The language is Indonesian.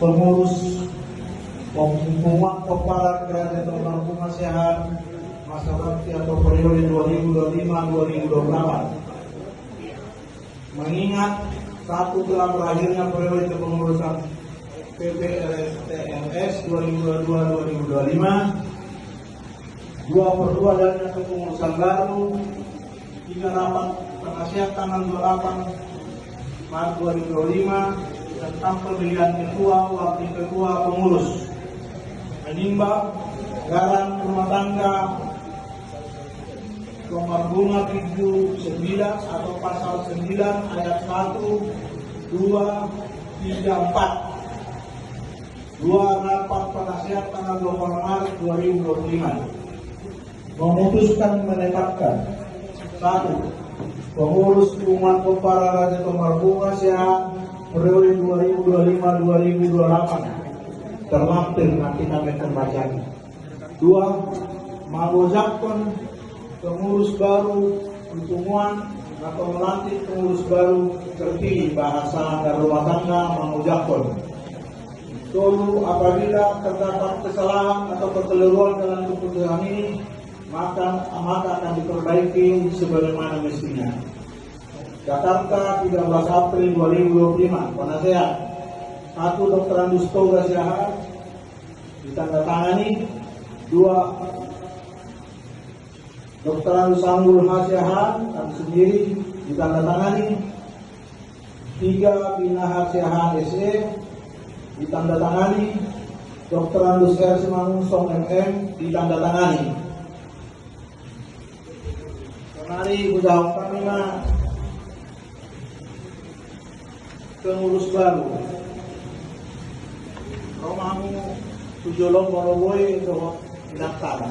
pengurus pengumuman kepala Kerajaan Lampung Sehat masa bakti atau periode 2025-2028. Mengingat satu telah berakhirnya periode kepengurusan PPRSTMS 2022-2025, 2/2 adanya kepengurusan baru, 3 rapat penasihat tanggal 28 Maret 2025 tentang pemilihan ketua, wakil ketua, pengurus, menimbang anggaran rumah tangga nomor bunga 79 atau pasal 9 ayat 1, 2, 3, 4. 2 rapat penasihat tanggal 20 Maret 2025 memutuskan menetapkan 1. Pengurus Pengumuman Kepala Raja Tomar Bunga Sehat periode 2025-2028 terlampir nanti kami akan bacanya. 2. Mengucapkan pengurus baru pertemuan atau melantik pengurus baru terpilih bahasa dan rumah tangga mengucapkan. Dulu apabila terdapat kesalahan atau kekeliruan dalam keputusan ini, maka akan diperbaiki sebagaimana mestinya. Jakarta, 13 April 2025. Penasehat 1. Dr. Andus Toga Siahaan ditandatangani. 2. Dr. Andus Sanggul Siahaan kami sendiri ditandatangani. 3. Bina Siahaan SE ditandatangani. Dr. Andus R. Simanungsong MM ditandatangani. Mari udah kami pengurus baru. Romamu 7 Lomborowoi untuk daftar.